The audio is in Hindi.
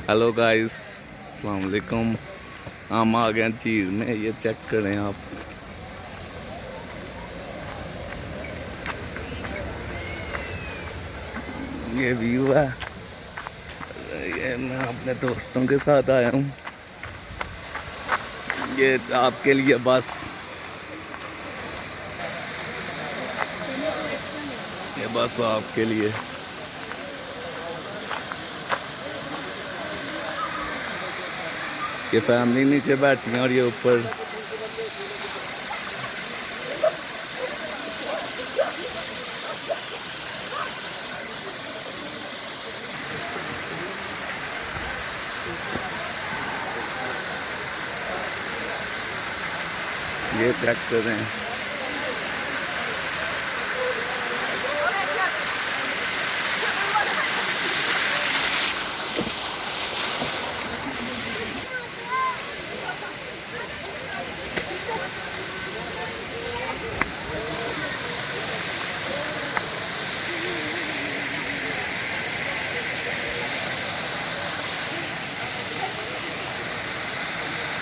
हेलो गाइस, अस्सलाम वालेकुम। हम आ गए हैं झील में। ये चेक करें आप, ये व्यू है। ये मैं अपने दोस्तों के साथ आया हूँ। ये आपके लिए बस, ये बस आपके लिए। ये फैमिली नीचे बैठी है और ये ऊपर। ये चेक करें।